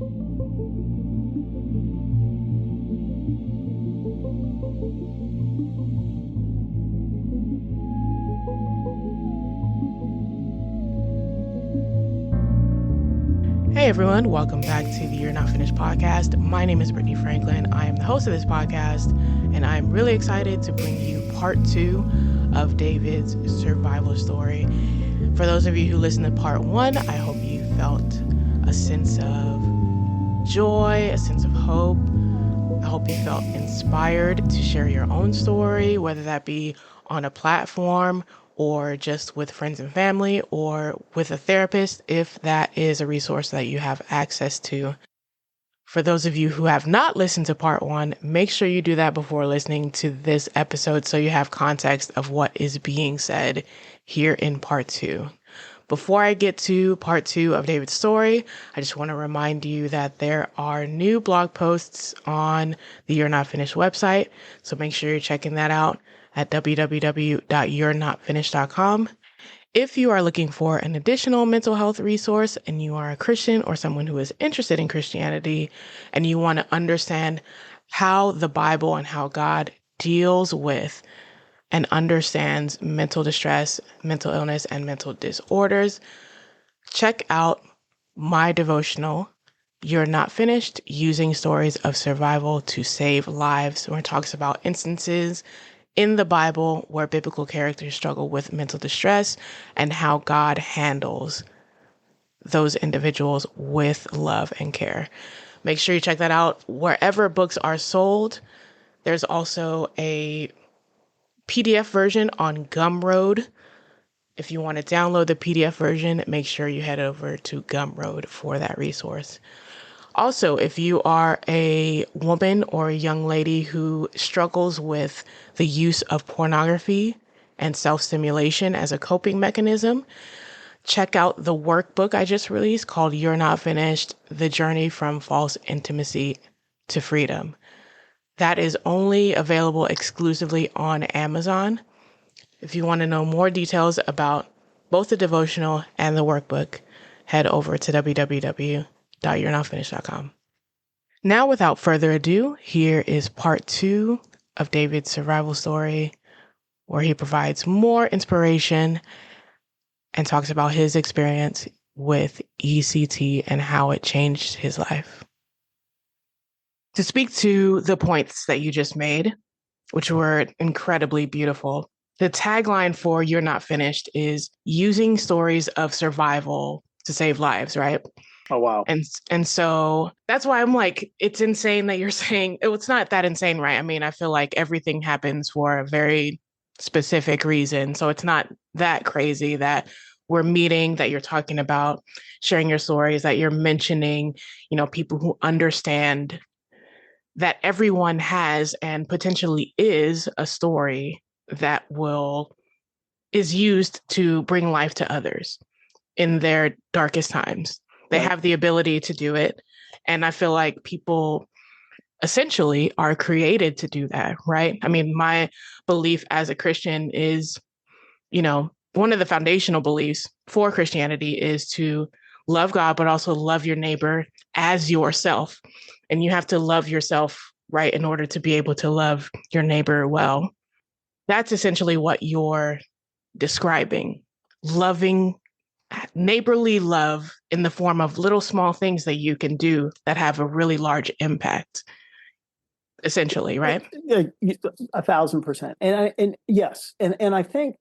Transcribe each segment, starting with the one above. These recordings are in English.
Hey everyone, welcome back to the You're Not Finished podcast. My name is Brittany Franklin. I am the host of this podcast, and I'm really excited to bring you part 2 of David's survival story. For those of you who listened to part 1, I hope you felt a sense of joy, a sense of hope. I hope you felt inspired to share your own story, whether that be on a platform or just with friends and family or with a therapist, if that is a resource that you have access to. For those of you who have not listened to part 1, make sure you do that before listening to this episode so you have context of what is being said here in part 2. Before I get to part 2 of David's story, I just want to remind you that there are new blog posts on the You're Not Finished website, so make sure you're checking that out at www.you'renotfinished.com. If you are looking for an additional mental health resource and you are a Christian or someone who is interested in Christianity and you want to understand how the Bible and how God deals with and understands mental distress, mental illness, and mental disorders, check out my devotional, You're Not Finished, Using Stories of Survival to Save Lives, where it talks about instances in the Bible where biblical characters struggle with mental distress and how God handles those individuals with love and care. Make sure you check that out wherever books are sold. There's also a PDF version on Gumroad. If you want to download the PDF version, make sure you head over to Gumroad for that resource. Also, if you are a woman or a young lady who struggles with the use of pornography and self-stimulation as a coping mechanism, check out the workbook I just released called You're Not Finished, The Journey from False Intimacy to Freedom. That is only available exclusively on Amazon. If you want to know more details about both the devotional and the workbook, head over to www.you'renotfinished.com. Now, without further ado, here is part 2 of David's survival story, where he provides more inspiration and talks about his experience with ECT and how it changed his life. To speak to the points that you just made, which were incredibly beautiful, the tagline for You're Not Finished is using stories of survival to save lives, right? Oh, wow. And so that's why I'm like, it's insane that you're saying, it's not that insane, right? I mean, I feel like everything happens for a very specific reason. So it's not that crazy that we're meeting, that you're talking about sharing your stories, that you're mentioning, people who understand that everyone has and potentially is a story that is used to bring life to others in their darkest times. They have the ability to do it. And I feel like people essentially are created to do that, right? I mean, my belief as a Christian is, one of the foundational beliefs for Christianity is to love God, but also love your neighbor as yourself. And you have to love yourself, right, in order to be able to love your neighbor well. That's essentially what you're describing. Loving, neighborly love in the form of little small things that you can do that have a really large impact, essentially, right? 1,000%. And yes. And I think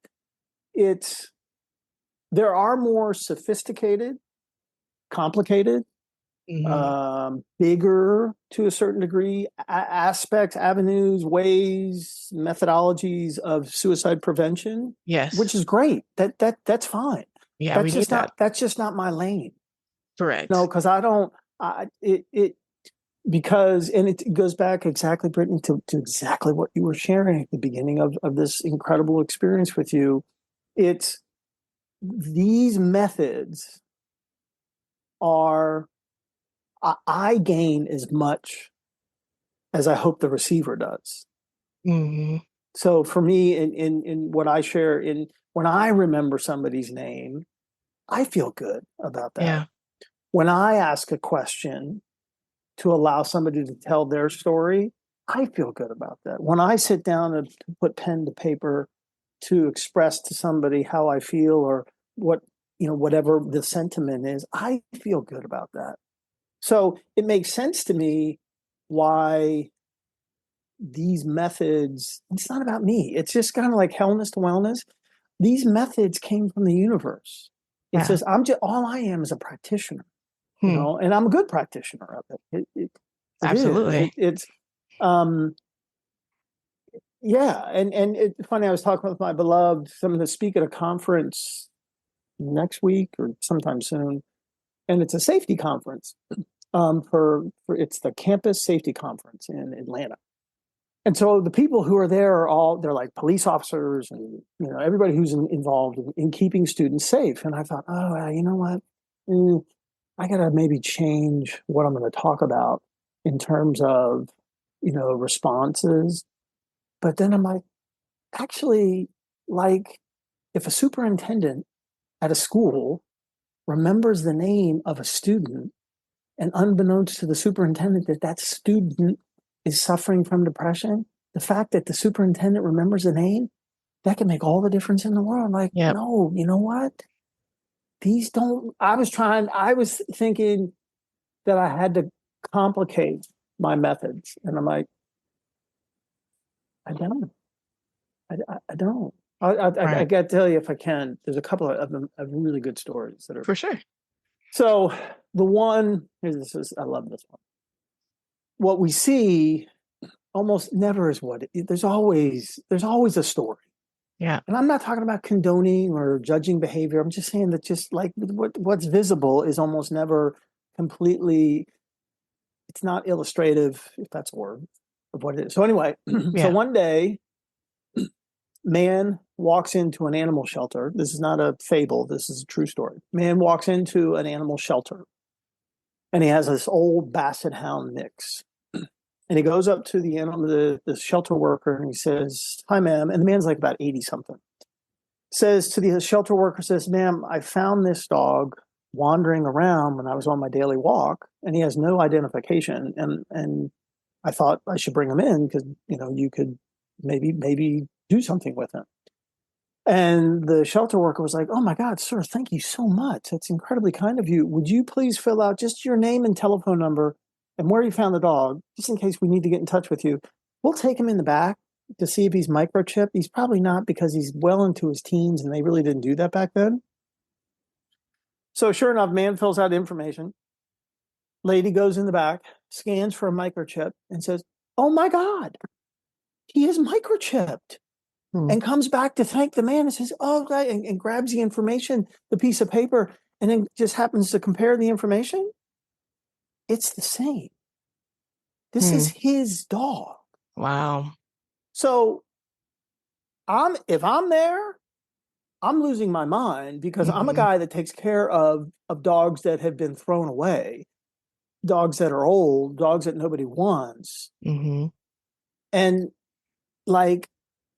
there are more sophisticated, complicated, bigger to a certain degree, aspects, avenues, ways, methodologies of suicide prevention. Yes. Which is great. That's fine. Yeah, we need that. That's just not my lane. Correct. No, because because it goes back exactly, Brittany, to exactly what you were sharing at the beginning of this incredible experience with you. It's these methods are, I gain as much as I hope the receiver does. Mm-hmm. So for me, in what I share, when I remember somebody's name, I feel good about that. Yeah. When I ask a question to allow somebody to tell their story, I feel good about that. When I sit down and put pen to paper to express to somebody how I feel or what, whatever the sentiment is, I feel good about that. So it makes sense to me why these methods, it's not about me. It's just kind of like hellness to wellness. These methods came from the universe. It's Yeah. just, all I am is a practitioner, Hmm. and I'm a good practitioner of it. It is. Absolutely. It's, um, yeah. And it's funny, I was talking with my beloved, I'm going to speak at a conference next week or sometime soon. And it's a safety conference for it's the campus safety conference in Atlanta. And so the people who are there they're like police officers and, everybody who's involved in keeping students safe. And I thought, oh, you know what? I got to maybe change what I'm going to talk about in terms of, responses. But then I'm like, actually, like if a superintendent at a school remembers the name of a student and unbeknownst to the superintendent that student is suffering from depression, the fact that the superintendent remembers the name, that can make all the difference in the world. Like, Yep. no, you know what? I was thinking that I had to complicate my methods. And I'm like, I don't. I don't. I Right. got to tell you, if I can, there's a couple of them of really good stories that are. For sure. So the one, I love this one. What we see almost never is there's always a story. Yeah. And I'm not talking about condoning or judging behavior. I'm just saying that just like what's visible is almost never completely, it's not illustrative, if that's a word, of what it is. So anyway, so Yeah. one day, man walks into an animal shelter. This is not a fable. This is a true story. Man walks into an animal shelter and he has this old basset hound mix. And he goes up to the shelter worker and he says, "Hi, ma'am." And the man's like about 80 something. Says to the shelter worker, says, "Ma'am, I found this dog wandering around when I was on my daily walk, and he has no identification. And I thought I should bring him in because you could maybe do something with him." And the shelter worker was like, "Oh my God, sir, thank you so much. That's incredibly kind of you. Would you please fill out just your name and telephone number and where you found the dog, just in case we need to get in touch with you? We'll take him in the back to see if he's microchipped." He's probably not because he's well into his teens and they really didn't do that back then. So sure enough, man fills out information. Lady goes in the back, scans for a microchip and says, "Oh my God, he is microchipped." Hmm. And comes back to thank the man and says, "Oh, okay," and grabs the information, the piece of paper, and then just happens to compare the information. It's the same. This Hmm. is his dog. Wow. So if I'm there, I'm losing my mind because I'm a Hmm. guy that takes care of dogs that have been thrown away, dogs that are old, dogs that nobody wants. Hmm. And like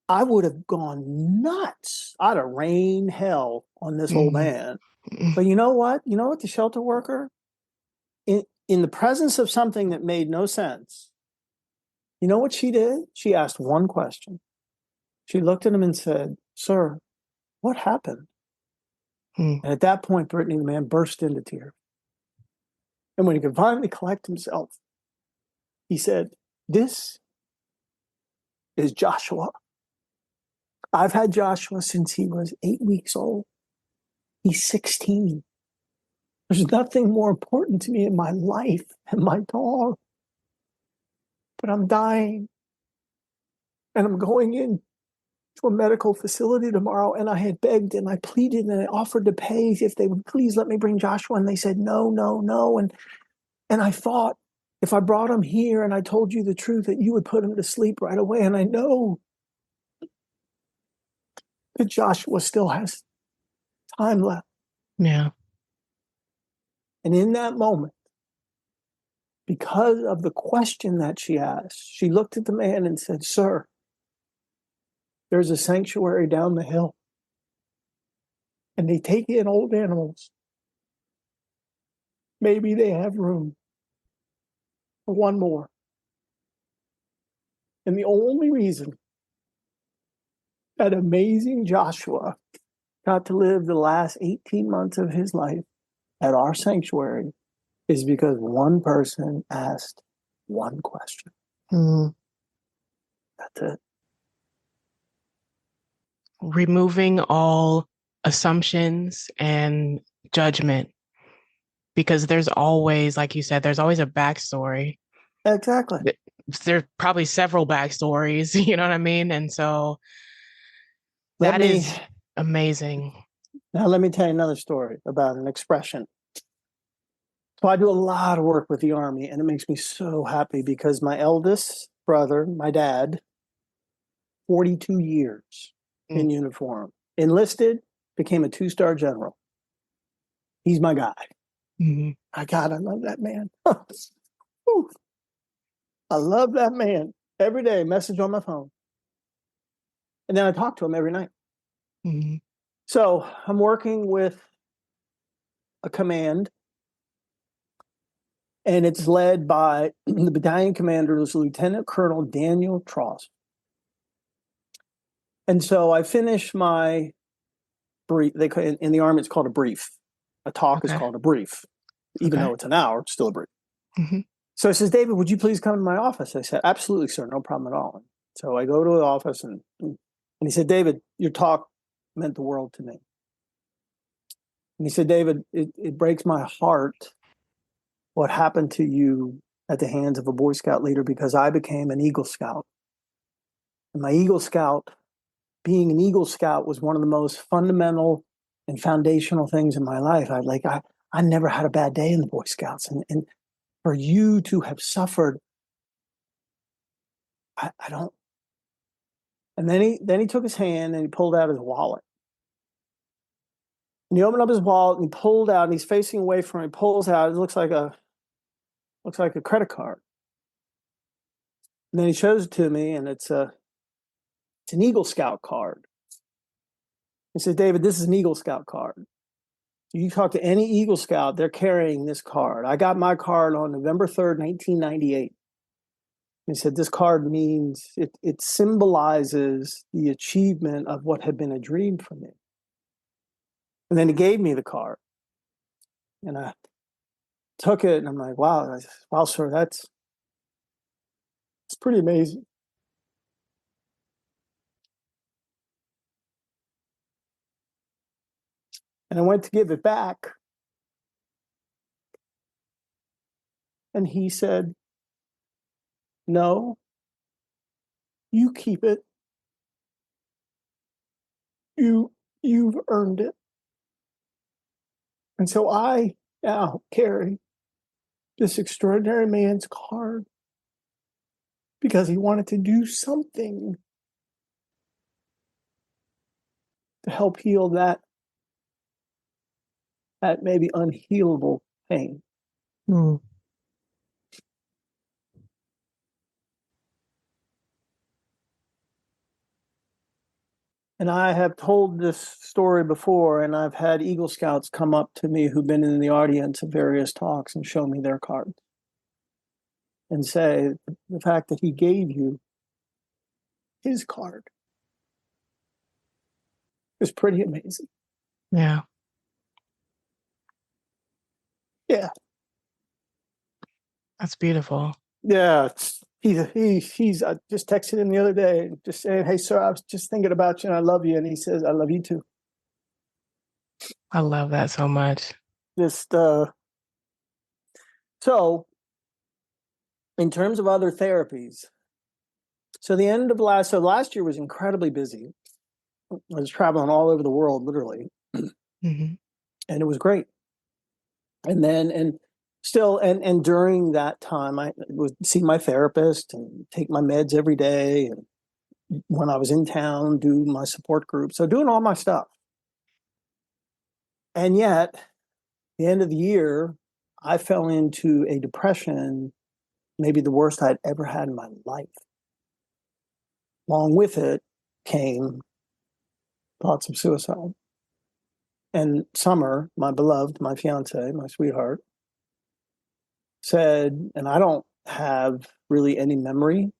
I would have gone nuts. I'd have rained hell on this old Hmm. man. But you know what? You know what? The shelter worker, in the presence of something that made no sense, you know what she did? She asked one question. She looked at him and said, "Sir, what happened?" Hmm. And at that point, Brittany, the man burst into tears. And when he could finally collect himself, he said, "This is Joshua. I've had Joshua since he was 8 weeks old. He's 16. There's nothing more important to me in my life than my dog. But I'm dying and I'm going in to a medical facility tomorrow." And I had begged and I pleaded and I offered to pay if they would please let me bring Joshua. And they said, "No, no, no." And I thought, if I brought him here and I told you the truth, that you would put him to sleep right away. And I know that Joshua still has time left. Yeah. And in that moment, because of the question that she asked, she looked at the man and said, "Sir, there's a sanctuary down the hill, and they take in old animals. Maybe they have room." for one more. And the only reason that amazing Joshua got to live the last 18 months of his life at our sanctuary is because one person asked one question. Mm. That's it. Removing all assumptions and judgment, because there's always, like you said, there's always a backstory. Exactly. There's probably several backstories, you know what I mean? And so that is amazing. Now, let me tell you another story about an expression. So I do a lot of work with the Army, and it makes me so happy because my eldest brother, my dad, 42 years in uniform, enlisted, became a 2-star general. He's my guy. Mm-hmm. I love that man. I love that man. Every day, message on my phone. And then I talk to him every night. Mm-hmm. So I'm working with a command, and it's led by the battalion commander, is Lieutenant Colonel Daniel Tross. And so I finish my brief. In the Army, it's called a brief. A talk is called a brief. Even though it's an hour, it's still a brief. Mm-hmm. So he says, David, would you please come to my office? I said, absolutely, sir. No problem at all. So I go to the office, and he said, David, your talk meant the world to me. And he said, David, it breaks my heart what happened to you at the hands of a Boy Scout leader, because I became an Eagle Scout. And my Eagle Scout, being an Eagle Scout, was one of the most fundamental and foundational things in my life. I never had a bad day in the Boy Scouts. And for you to have suffered, I don't. And then he took his hand and he pulled out his wallet. And he opened up his wallet and he pulled out, and he's facing away from him. He pulls out, it looks like a credit card. And then he shows it to me, and it's an Eagle Scout card. He said, David, this is an Eagle Scout card. You talk to any Eagle Scout, they're carrying this card. I got my card on November 3rd, 1998. He said, this card means, it symbolizes the achievement of what had been a dream for me. And then he gave me the card. And I took it, and I'm like, wow, sir, it's pretty amazing. And I went to give it back. And he said, no, you keep it. You've earned it. And so I now carry this extraordinary man's card because he wanted to do something to help heal that maybe unhealable pain. Mm. And I have told this story before, and I've had Eagle Scouts come up to me who've been in the audience of various talks and show me their cards and say, the fact that he gave you his card is pretty amazing. Yeah. Yeah. That's beautiful. Yeah. He's I just texted him the other day, just saying, hey, sir, I was just thinking about you and I love you. And he says, I love you too. I love that so much. So in terms of other therapies, so last year was incredibly busy. I was traveling all over the world, literally. Mm-hmm. And it was great. And during that time, I would see my therapist and take my meds every day. And when I was in town, do my support group. So doing all my stuff. And yet, the end of the year, I fell into a depression, maybe the worst I'd ever had in my life. Along with it came thoughts of suicide. And Summer, my beloved, my fiance, my sweetheart, said, and I don't have really any memory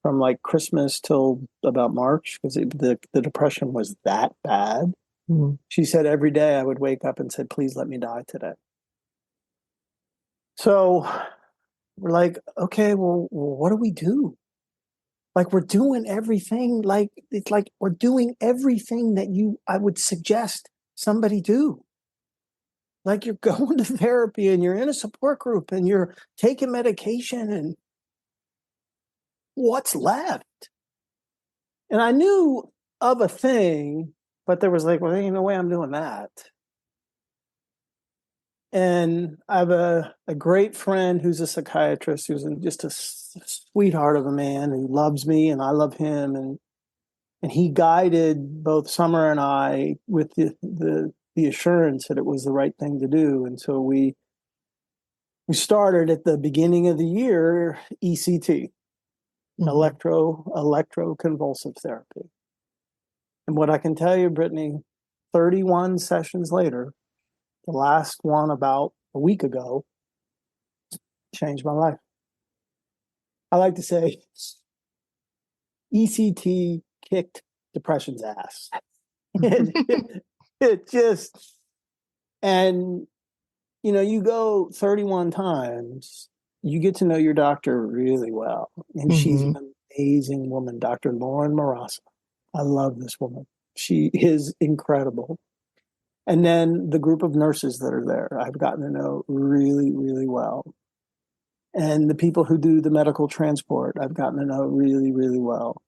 from like Christmas till about March because the depression was that bad. Mm-hmm. She said every day I would wake up and said, please let me die today. So we're like, okay, well, what do we do? Like we're doing everything, like it's like we're doing everything that I would suggest somebody do. Like you're going to therapy and you're in a support group and you're taking medication and what's left? And I knew of a thing, but there was like, well, there ain't no way I'm doing that. And I have a great friend who's a psychiatrist who's just a sweetheart of a man who loves me and I love him. And he guided both Summer and I with the assurance that it was the right thing to do. And so we started at the beginning of the year ECT, electroconvulsive therapy. And what I can tell you, Brittany, 31 sessions later, the last one about a week ago, changed my life. I like to say ECT kicked depression's ass. it just, and you go 31 times, you get to know your doctor really well. And she's Mm-hmm. an amazing woman, Dr. Lauren Marassa. I love this woman. She is incredible. And then the group of nurses that are there, I've gotten to know really, really well. And the people who do the medical transport, I've gotten to know really, really well.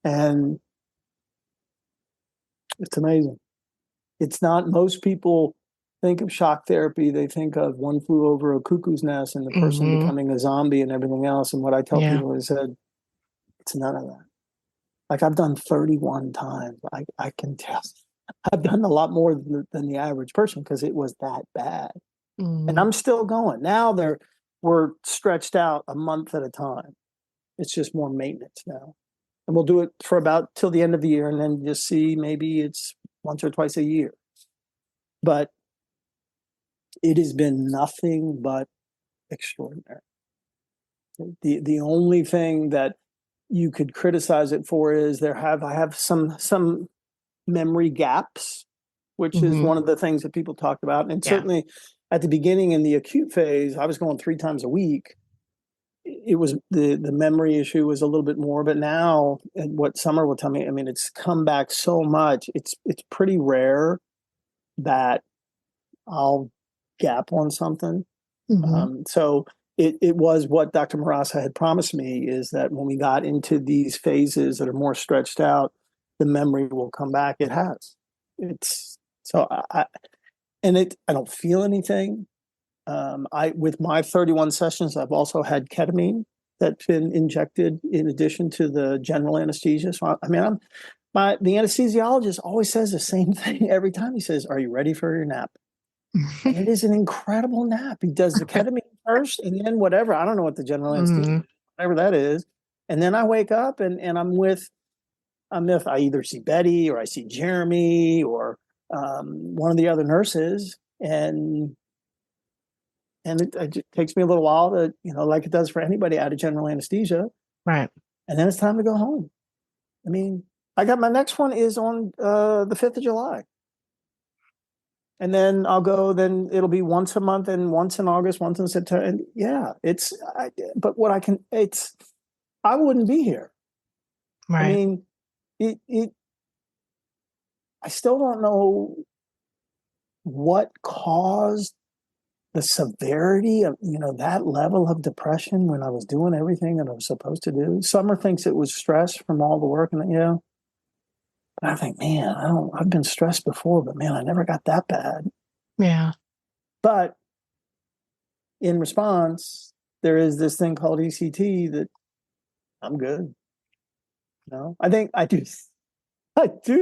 And it's amazing. It's not, most people think of shock therapy, they think of One Flew Over a Cuckoo's Nest and the person Mm-hmm. becoming a zombie and everything else. And what I tell Yeah. people is that it's none of that. Like I've done 31 times. I can tell. I've done a lot more than the average person because it was that bad. And Mm-hmm. I'm still going. Now we're stretched out a month at a time. It's just more maintenance now. And we'll do it for about till the end of the year and then just see maybe it's once or twice a year. But it has been nothing but extraordinary. The only thing that you could criticize it for is I have some memory gaps, which is Mm-hmm. one of the things that people talked about. And Yeah. certainly at the beginning in the acute phase, I was going 3 times a week. It was the memory issue was a little bit more, but now, and what Summer will tell me, I mean, it's come back so much. It's pretty rare that I'll gap on something. Mm-hmm. So it was what Dr. Marassa had promised me is that when we got into these phases that are more stretched out, the memory will come back. It has. It's so I don't feel anything. With my 31 sessions, I've also had ketamine that's been injected in addition to the general anesthesia. So I mean, the anesthesiologist always says the same thing every time. He says, "Are you ready for your nap?" And it is an incredible nap. He does the ketamine first, and then whatever. I don't know what the general anesthesia, Mm-hmm. whatever that is, and then I wake up and I'm with I either see Betty or I see Jeremy or one of the other nurses, and it takes me a little while to, like it does for anybody out of general anesthesia. Right. And then it's time to go home. I mean, I got my next one is on the 5th of July. And then I'll go, then it'll be once a month and once in August, once in September. And yeah, but I wouldn't be here. I Right. mean, I still don't know what caused the severity of that level of depression when I was doing everything that I was supposed to do. Summer thinks it was stress from all the work, and but I think, man, I've been stressed before, but man, I never got that bad. Yeah. But in response, there is this thing called ECT that I'm good. I do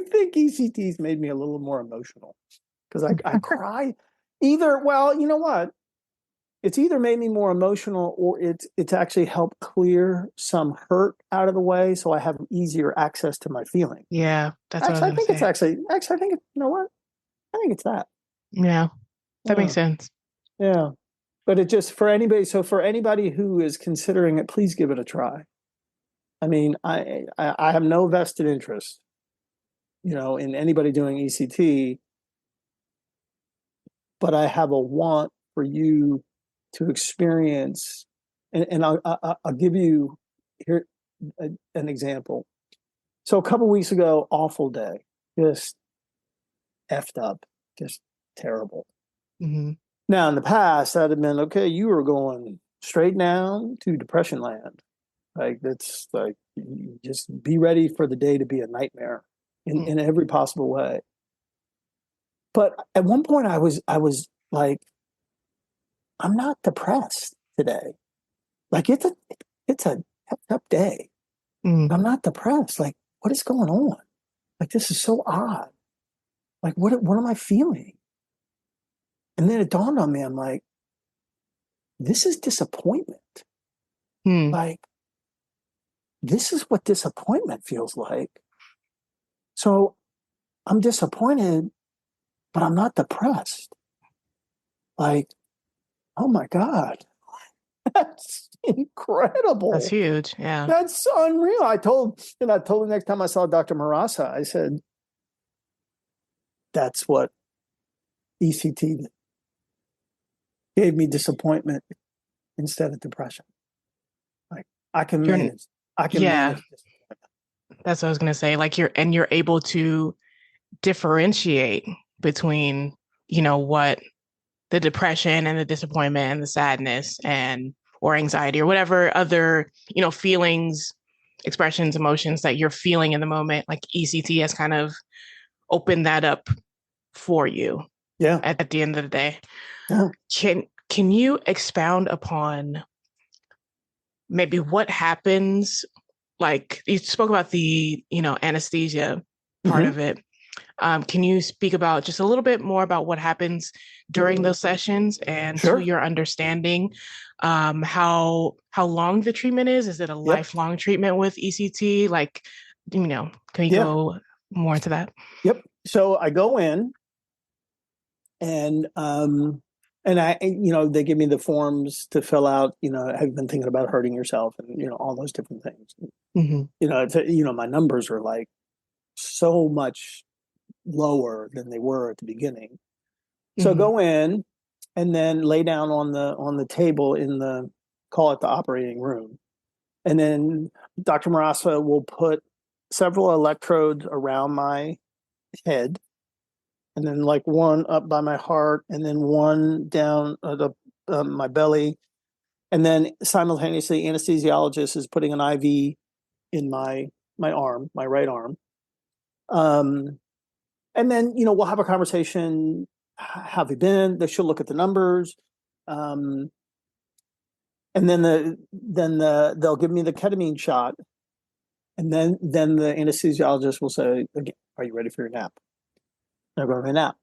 think ECT's made me a little more emotional because I cry. Well, you know what? It's either made me more emotional or it's actually helped clear some hurt out of the way so I have easier access to my feeling. Yeah. That's what I was Actually, I gonna think it's say. actually I think you know what? I think it's that. Yeah. That makes Yeah. sense. Yeah. But it just for anybody. So for anybody who is considering it, please give it a try. I mean, I have no vested interest, in anybody doing ECT, but I have a want for you to experience, and I'll give you here an example. So a couple weeks ago, awful day, just effed up, just terrible. Mm-hmm. Now in the past, that'd have been okay. You were going straight down to depression land. Like that's like just be ready for the day to be a nightmare in every possible way. But at one point I was like, I'm not depressed today. Like it's a up day. Mm. I'm not depressed. Like, what is going on? Like this is so odd. Like what am I feeling? And then it dawned on me, I'm like, this is disappointment. Mm. Like, this is what disappointment feels like. So I'm disappointed, but I'm not depressed. Like, oh my God, that's That's incredible. huge. Yeah. That's unreal. I told the next time I saw Dr. Marasa, I said, that's what ECT did. Gave me disappointment instead of depression. Like I can You're, manage. I can yeah, manage this. that's what I was gonna say. Like you're able to differentiate between, what the depression and the disappointment and the sadness and or anxiety or whatever other, feelings, expressions, emotions that you're feeling in the moment. Like ECT has kind of opened that up for you Yeah. at the end of the day. Yeah. Can you expound upon maybe what happens? Like you spoke about the, anesthesia part Mm-hmm. of it. Can you speak about just a little bit more about what happens during those sessions and to Sure. your understanding, how long the treatment is? Is it a Yep. lifelong treatment with ECT? Like, can you Yeah. go more into that? Yep. So I go in and I, they give me the forms to fill out, have you been thinking about hurting yourself and, all those different things. Mm-hmm. My numbers are like so much lower than they were at the beginning. So Mm-hmm. go in and then lay down on the table in the, call it the operating room. And then Dr. Marasa will put several electrodes around my head, and then like one up by my heart, and then one down my belly, and then simultaneously, anesthesiologist is putting an IV in my arm, my right arm, and then we'll have a conversation. How have you been? They should look at the numbers, and then they'll give me the ketamine shot, and then the anesthesiologist will say, again, "Are you ready for your nap?" They're going to nap.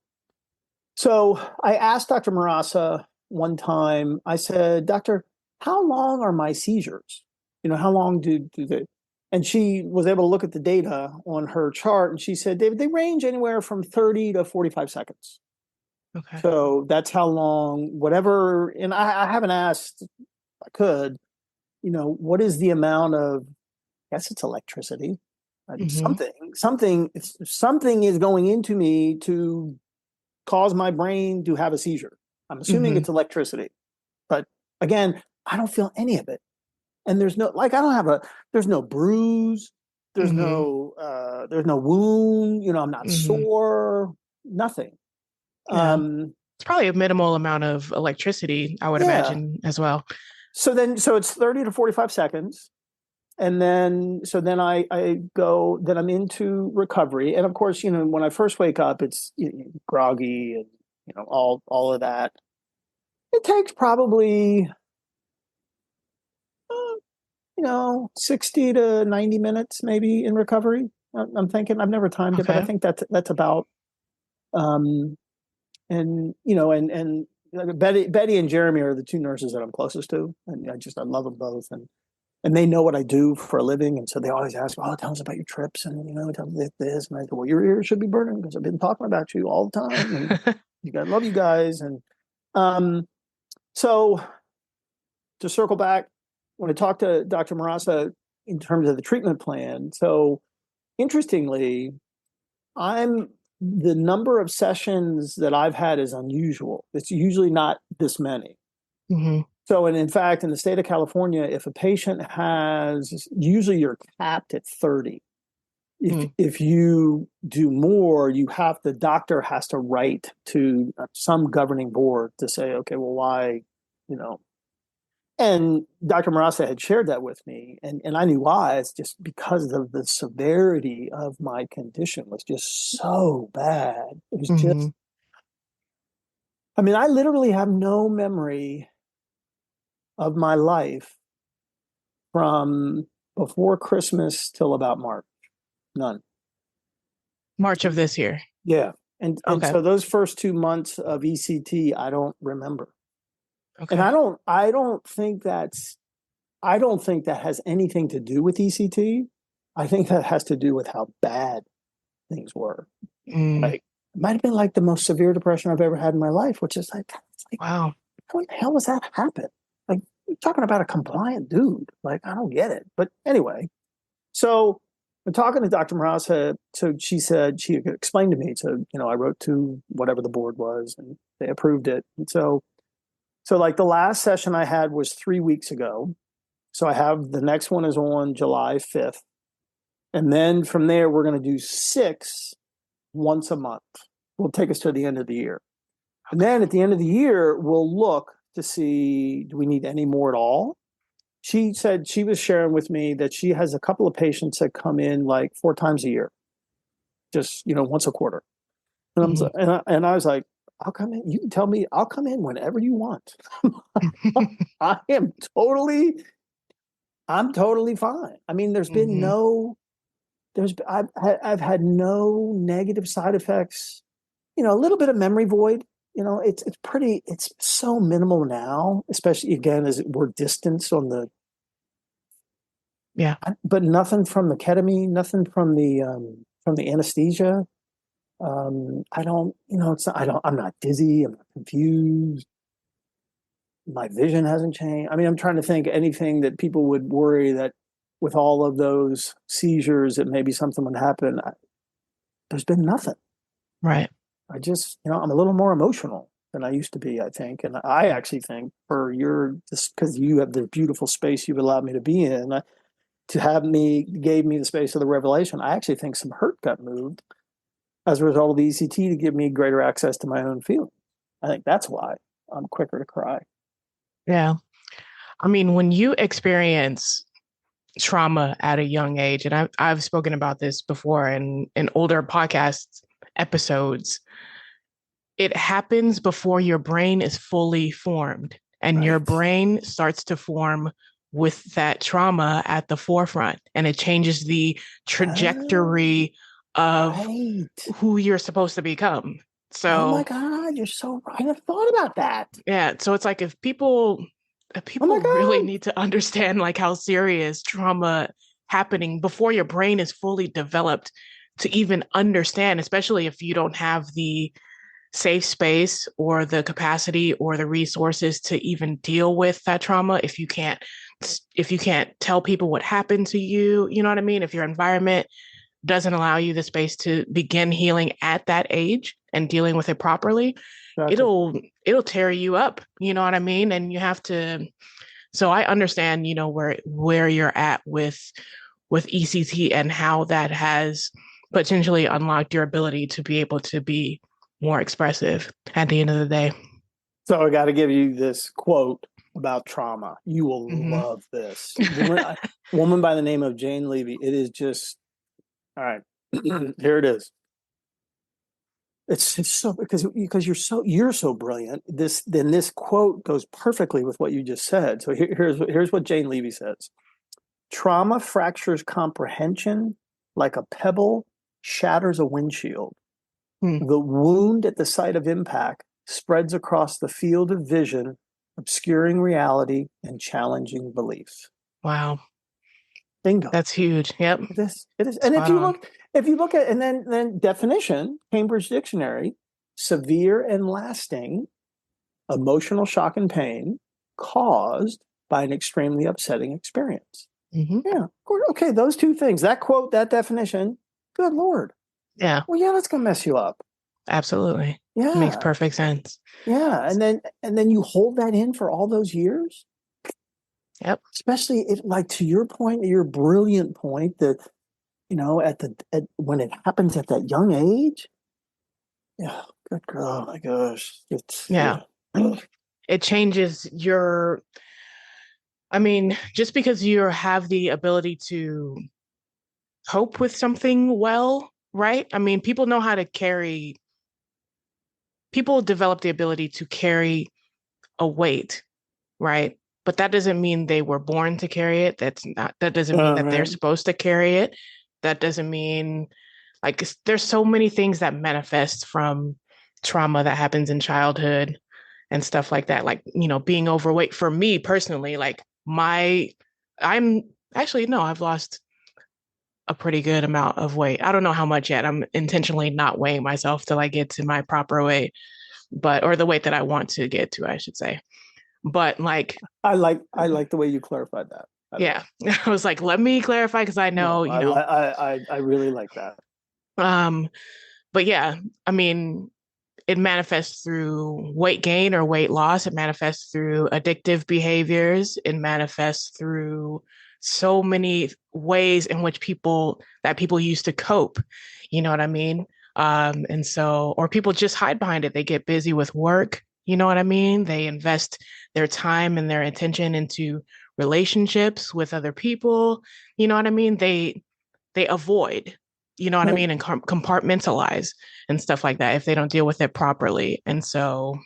So I asked Dr. Marasa one time, I said, Doctor, how long are my seizures? How long do they? And she was able to look at the data on her chart and she said, David, they range anywhere from 30 to 45 seconds. Okay. So that's how long, whatever. And I haven't asked, I could, what is the amount of, I guess it's electricity. Mm-hmm. Something is going into me to cause my brain to have a seizure. I'm assuming Mm-hmm. it's electricity, but again, I don't feel any of it. And there's no, like, I don't have there's no bruise. Mm-hmm. There's no wound, I'm not Mm-hmm. sore, nothing. Yeah. Um, It's probably a minimal amount of electricity, I would yeah. imagine as well. So it's 30 to 45 seconds. And then I go, then I'm into recovery. And of course, when I first wake up, it's groggy and, all of that. It takes probably 60 to 90 minutes maybe in recovery. I'm thinking, I've never timed it, but I Okay. think that's about, um, and Betty and Jeremy are the two nurses that I'm closest to. And I love them both. And they know what I do for a living. And so they always ask, oh, tell us about your trips. And, tell me this. And I go, well, your ears should be burning because I've been talking about you all the time. And I love you guys. And, So to circle back, when I talked to Dr. Marasa in terms of the treatment plan, so interestingly, the number of sessions that I've had is unusual. It's usually not this many. Mm-hmm. So, and in fact, in the state of California, if a patient usually you're capped at 30. If you do more, the doctor has to write to some governing board to say, okay, well, why, you know, and Dr. Marasa had shared that with me, and I knew why. It's just because of the severity of my condition was just so bad. It was Mm-hmm. just, I mean, I literally have no memory of my life from before Christmas till about March. None. March of this year. Yeah. And Okay. so those first 2 months of ECT, I don't remember. And Okay. I don't think that has anything to do with ECT. I think that has to do with how bad things were. Mm. Like it might have been like the most severe depression I've ever had in my life, which is like, it's like, Wow. how in the hell does that happen? Like you're talking about a compliant dude. Like, I don't get it. But anyway, so I'm talking to Dr. Marasa. So she explained to me. So, I wrote to whatever the board was and they approved it. And so like the last session I had was 3 weeks ago. So I have the next one is on July 5th. And then from there, we're going to do 6 once a month. Will take us to the end of the year. And then at the end of the year, we'll look to see, do we need any more at all? She said she was sharing with me that she has a couple of patients that come in like 4 times a year, just, once a quarter. Mm-hmm. And I was like, I'll come in. You can tell me I'll come in whenever you want. I am I'm totally fine. I mean, Mm-hmm. I've had no negative side effects. A little bit of memory void. It's so minimal now, especially again as we're distanced on the, Yeah. but nothing from the ketamine, nothing from the anesthesia. I don't, it's not, I don't, I'm not dizzy. I'm not confused. My vision hasn't changed. I mean, I'm trying to think anything that people would worry that with all of those seizures that maybe something would happen. There's been nothing. Right. I just, I'm a little more emotional than I used to be, I think. And I actually think just because you have the beautiful space you've allowed me to be in, gave me the space of the revelation. I actually think some hurt got moved as a result of the ECT to give me greater access to my own feelings. I think that's why I'm quicker to cry. Yeah. I mean, when you experience trauma at a young age, and I've spoken about this before in older podcast episodes, it happens before your brain is fully formed, and your Right. brain starts to form with that trauma at the forefront, and it changes the Oh, trajectory of right. who you're supposed to become. Oh my So God, you're so right. I never thought about that. yeah, so it's like if Oh my people really God. need to understand like how serious trauma happening before your brain is fully developed to even understand, especially if you don't have the safe space or the capacity or the resources to even deal with that trauma, if you can't tell people what happened to you, you know what I mean? If your environment doesn't allow you the space to begin healing at that age and dealing with it properly, Exactly. it'll tear you up, you know what I mean? And you have to, so I understand, where you're at with ECT and how that has potentially unlocked your ability to be able to be more expressive at the end of the day. So I got to give you this quote about trauma. You will Mm-hmm. love this. Woman by the name of Jane Levy. It is just, all right. Here it is. It's so because you're so brilliant. This quote goes perfectly with what you just said. So here's what Jane Levy says. Trauma fractures comprehension like a pebble shatters a windshield. Hmm. The wound at the site of impact spreads across the field of vision, obscuring reality and challenging beliefs. Wow. Bingo. That's huge. Yep. It is. And Spot on. if you look at, and then definition, Cambridge Dictionary, severe and lasting emotional shock and pain caused by an extremely upsetting experience. Mm-hmm. Yeah. Okay, those two things, that quote, that definition, good Lord. Yeah, Well, yeah, that's going to mess you up. absolutely. Makes Yeah. perfect sense. Yeah. And then you hold that in for all those years, Yep. especially if, like, to your point, your brilliant point that, when it happens at that young age. Yeah. Good girl. Oh my gosh. Yeah. It changes your, I mean, just because you have the ability to cope with something well, right? I mean, people develop the ability to carry a weight, right? But that doesn't mean they were born to carry it. That doesn't mean that they're Right. supposed to carry it. That doesn't mean, like, there's so many things that manifest from trauma that happens in childhood and stuff like that. Like, being overweight for me personally, like I'm actually, no, I've lost a pretty good amount of weight. I don't know how much yet. I'm intentionally not weighing myself till I get to my proper weight, or the weight that I want to get to, I should say. But like, I like the way you clarified that, by the way. yeah, I was like, let me clarify because I know, No, I really like that. um, but yeah, I mean, it manifests through weight gain or weight loss. It manifests through addictive behaviors. It manifests through so many ways in which people use to cope. You know what I mean? And so, or people just hide behind it. They get busy with work. You know what I mean? They invest their time and their attention into relationships with other people. You know what I mean? They avoid, you know what I Right. mean, and compartmentalize and stuff like that if they don't deal with it properly. And so,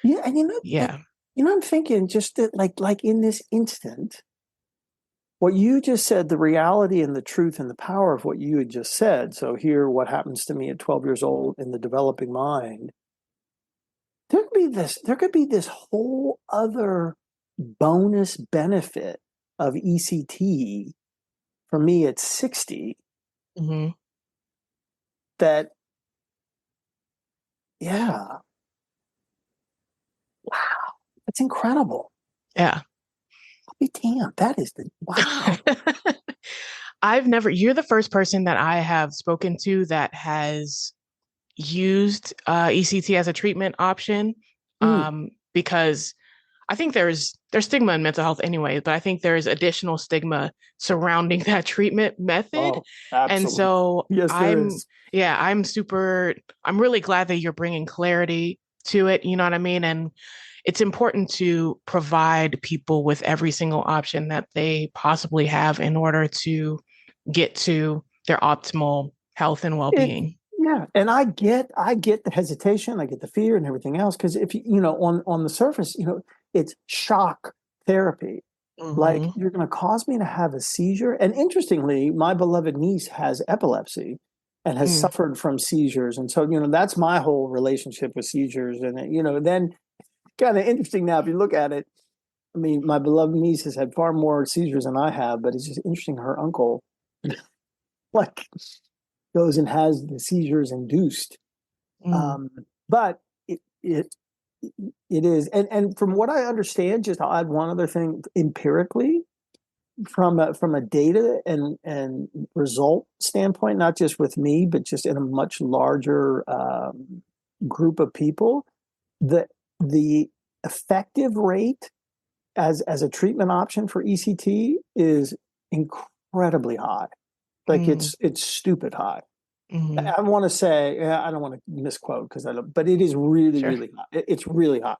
Yeah, and yeah. I'm thinking just that, like in this instant, what you just said, the reality and the truth and the power of what you had just said. So here, what happens to me at 12 years old in the developing mind, there could be this whole other bonus benefit of ECT for me at 60 Mm-hmm. that, yeah, wow, that's incredible. Yeah. I'll be damned. That is the wow. You're the first person that I have spoken to that has used ECT as a treatment option, Mm. because I think there's stigma in mental health anyway, but I think there's additional stigma surrounding that treatment method. Oh, And absolutely. so Yes, there is. I'm really glad that you're bringing clarity to it. You know what I mean? And it's important to provide people with every single option that they possibly have in order to get to their optimal health and It, well-being. yeah, and I get the hesitation, I get the fear and everything else because if on the surface, it's shock therapy. Like Mm-hmm. you're going to cause me to have a seizure. And interestingly, my beloved niece has epilepsy and has Mm. suffered from seizures, and so that's my whole relationship with seizures. And then kind of interesting now if you look at it. I mean, my beloved niece has had far more seizures than I have, but it's just interesting. Her uncle, like, goes and has the seizures induced. Mm. But it is, and from what I understand, just I'll add one other thing empirically from a data and result standpoint, not just with me, but just in a much larger group of people, the the effective rate as a treatment option for ECT is incredibly high. Like Mm. it's stupid high. Mm-hmm. I want to say, I don't want to misquote because I don't, but it is really, Sure. really high. It's really high.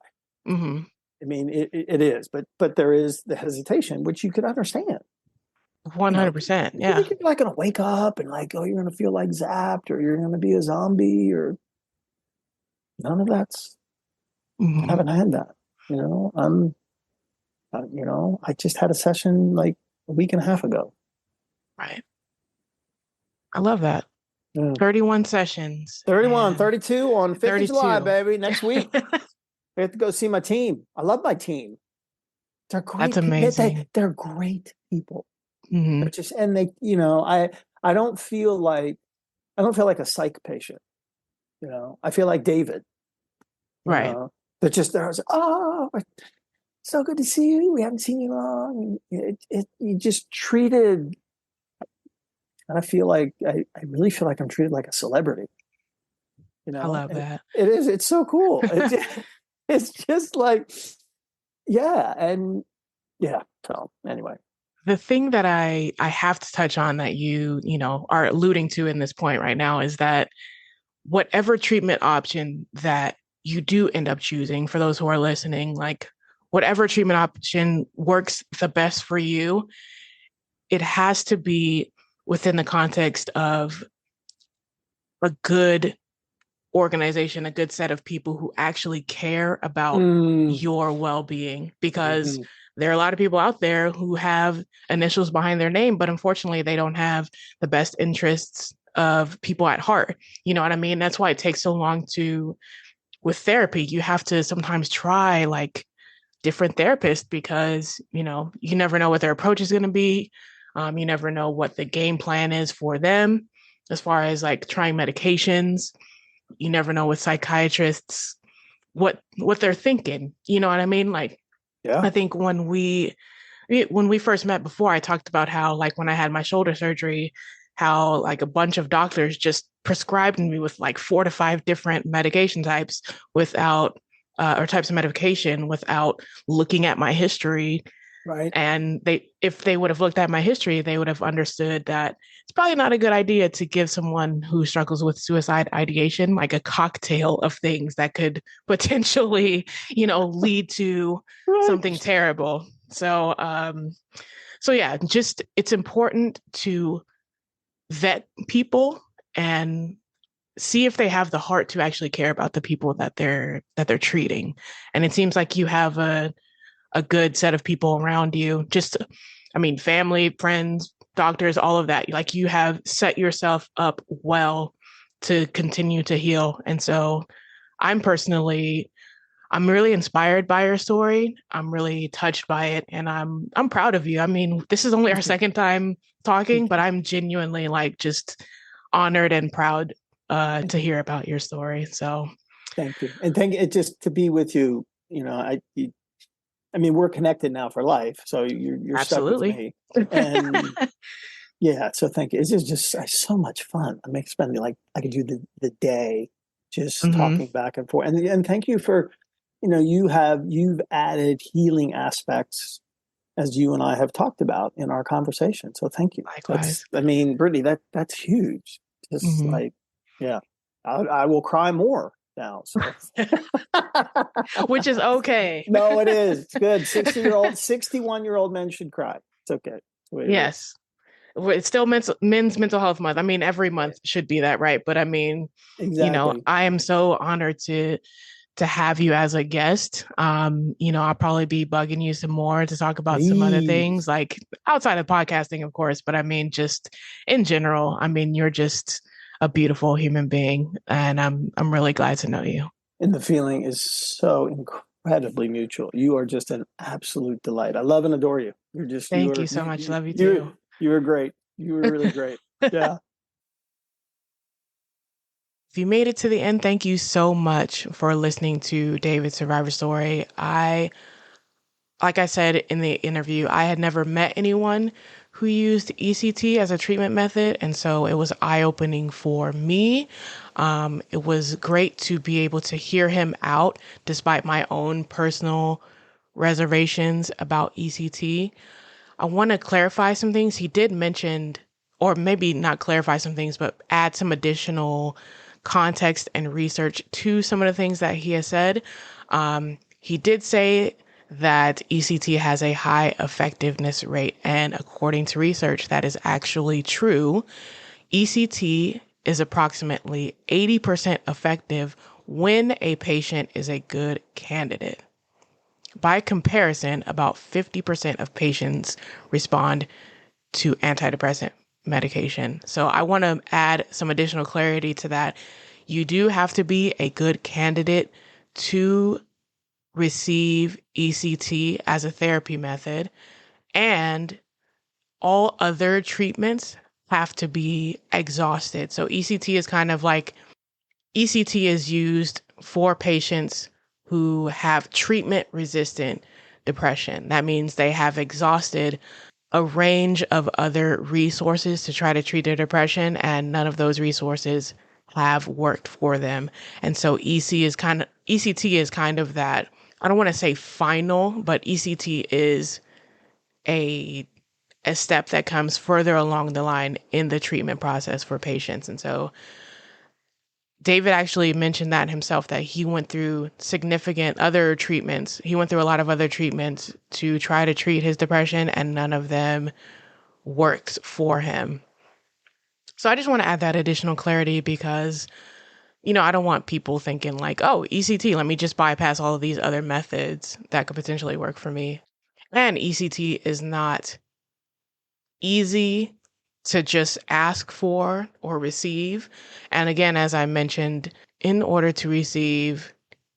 Mm-hmm. I mean, it is, but there is the hesitation, which you could understand. You know, 100%. you Yeah. think you're like going to wake up and like, oh, you're going to feel like zapped or you're going to be a zombie or none of that's, I Mm-hmm. haven't had that. I just had a session like a week and a half ago. Right. I love that. Yeah. 31 sessions 31, and 32 on 5th of July, 32. baby. Next week, I have to go see my team. I love my team. They're That's great people. amazing. They're great people. Mm-hmm. They're just, and I don't feel like a psych patient. I feel like David. You Right. know, They're just there. I was like, oh, so good to see you. We haven't seen you long. You just treated, and I really feel like I'm treated like a celebrity, I love and that. it is, it's so cool. It's just like, yeah. And yeah. So anyway, The thing that I have to touch on that you are alluding to in this point right now is that whatever treatment option that you do end up choosing, for those who are listening, like whatever treatment option works the best for you, it has to be within the context of a good organization, a good set of people who actually care about mm, your well-being, because mhm, there are a lot of people out there who have initials behind their name, but unfortunately they don't have the best interests of people at heart. You know what I mean? That's why it takes so long to with therapy. You have to sometimes try like different therapists because, you never know what their approach is going to be. You never know what the game plan is for them as far as like trying medications. You never know with psychiatrists what they're thinking. You know what I mean? Like yeah, I think when we first met before, I talked about how like when I had my shoulder surgery, how like a bunch of doctors just prescribed me with like 4 to 5 different medication types without or types of medication without looking at my history. right. And if they would have looked at my history, they would have understood that it's probably not a good idea to give someone who struggles with suicide ideation like a cocktail of things that could potentially, lead to something Right. terrible. So yeah, just it's important to vet people and see if they have the heart to actually care about the people that they're treating. And it seems like you have a good set of people around you. Just, I mean, family, friends, doctors, all of that. Like you have set yourself up well to continue to heal. And so I'm personally, I'm really inspired by your story. I'm really touched by it, and I'm proud of you. I mean, this is only our Thank you. second time talking, but I'm genuinely like just honored and proud And to hear about your story. So thank you. And thank it just to be with you. I mean, we're connected now for life. So you're stuck with absolutely. me. And yeah, so thank you. It's just so much fun. I make spending like I could do the day just Hmm. talking back and forth. And thank you for, you've added healing aspects as you and I have talked about in our conversation. So thank you. Likewise. I mean, Brittany, that's huge. Just Hmm. like, yeah, I will cry more now. So Which is okay. no, it is. It's good. 61-year-old men should cry. It's okay. That's the way it is. Yes. It's still men's mental health month. I mean, every month should be that, right? But I mean, Exactly. I am so honored to have you as a guest. I'll probably be bugging you some more to talk about some other things, Please. like outside of podcasting, of course, but I mean, just in general, I mean, you're just a beautiful human being, and I'm really glad to know you. And the feeling is so incredibly mutual. You are just an absolute delight. I love and adore you. You're just Thank you so much. Love you too. you are great. You were really great. Yeah. If you made it to the end, thank you so much for listening to David's survivor story. Like I said in the interview, I had never met anyone who used ECT as a treatment method. And so it was eye opening for me. It was great to be able to hear him out despite my own personal reservations about ECT. I want to clarify some things. He did mention, or maybe not clarify some things, but add some additional context and research to some of the things that he has said. He did say that ECT has a high effectiveness rate. And according to research, that is actually true. ECT is approximately 80% effective when a patient is a good candidate. By comparison, about 50% of patients respond to antidepressant medication. So I want to add some additional clarity to that. You do have to be a good candidate to receive ECT as a therapy method, and all other treatments have to be exhausted. So ECT is kind of like ECT is used for patients who have treatment-resistant depression. That means they have exhausted a range of other resources to try to treat their depression, and none of those resources have worked for them. And so ECT is kind of that, I don't want to say final, but ECT is a step that comes further along the line in the treatment process for patients. And so David actually mentioned that himself, that he went through significant other treatments. He went through a lot of other treatments to try to treat his depression, and none of them worked for him. So I just want to add that additional clarity because, I don't want people thinking like, oh, ECT, let me just bypass all of these other methods that could potentially work for me. And ECT is not easy to just ask for or receive. And again, as I mentioned, in order to receive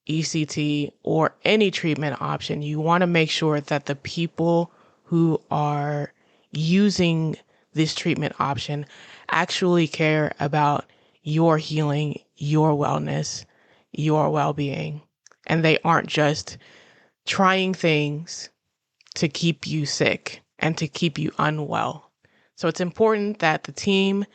ECT or any treatment option, you want to make sure that the people who are using this treatment option actually care about your healing, your wellness, your well-being. And they aren't just trying things to keep you sick and to keep you unwell. So it's important that the team,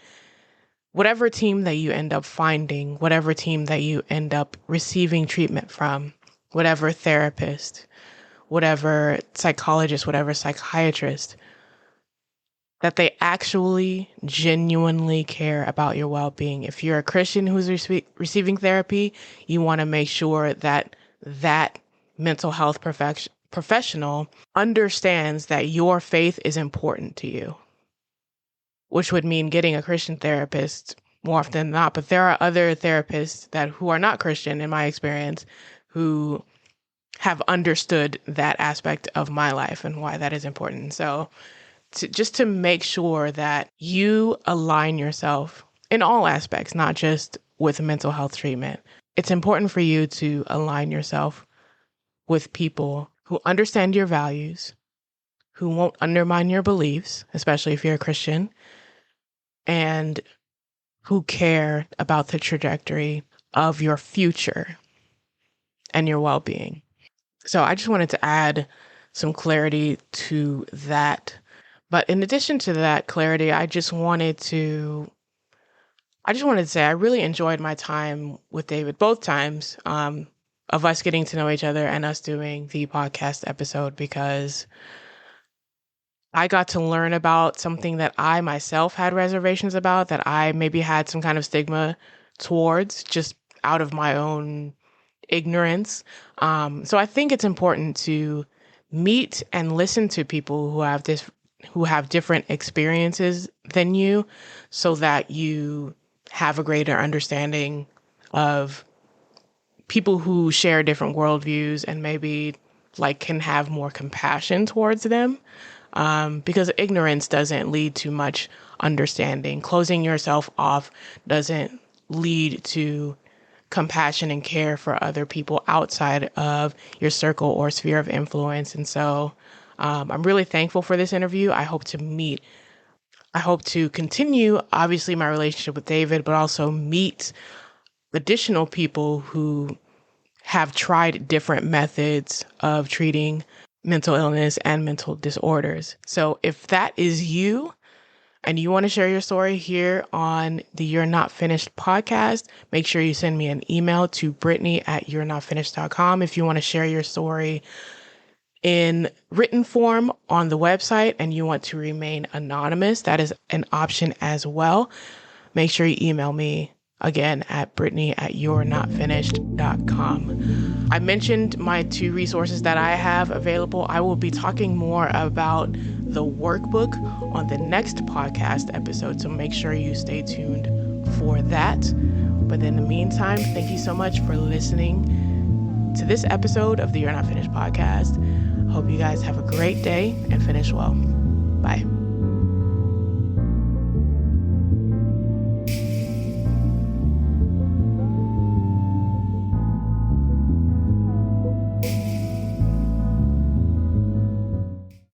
whatever team that you end up finding, whatever team that you end up receiving treatment from, whatever therapist, whatever psychologist, whatever psychiatrist, that they actually genuinely care about your well-being. If you're a Christian who's receiving therapy, you want to make sure that that mental health professional understands that your faith is important to you, which would mean getting a Christian therapist more often than not. But there are other therapists who are not Christian, in my experience, who have understood that aspect of my life and why that is important. So just to make sure that you align yourself in all aspects, not just with mental health treatment. It's important for you to align yourself with people who understand your values, who won't undermine your beliefs, especially if you're a Christian, and who care about the trajectory of your future and your well-being. So I just wanted to add some clarity to that. But in addition to that clarity, I just wanted to say I really enjoyed my time with David, both times, of us getting to know each other and us doing the podcast episode, because I got to learn about something that I myself had reservations about, that I maybe had some kind of stigma towards just out of my own ignorance. So I think it's important to meet and listen to people who have different experiences than you, so that you have a greater understanding of people who share different worldviews and maybe can have more compassion towards them. Because ignorance doesn't lead to much understanding. Closing yourself off doesn't lead to compassion and care for other people outside of your circle or sphere of influence. And so I'm really thankful for this interview. I hope to continue, obviously, my relationship with David, but also meet additional people who have tried different methods of treating mental illness and mental disorders. So if that is you and you want to share your story here on the You're Not Finished podcast, make sure you send me an email to Brittany@you'renotfinished.com. If you want to share your story in written form on the website and you want to remain anonymous, that is an option as well. Make sure you email me again at Brittany@you'renotfinished.com. I mentioned my 2 resources that I have available. I will be talking more about the workbook on the next podcast episode, so make sure you stay tuned for that. But in the meantime, thank you so much for listening to this episode of the You're Not Finished podcast. Hope you guys have a great day and finish well. Bye.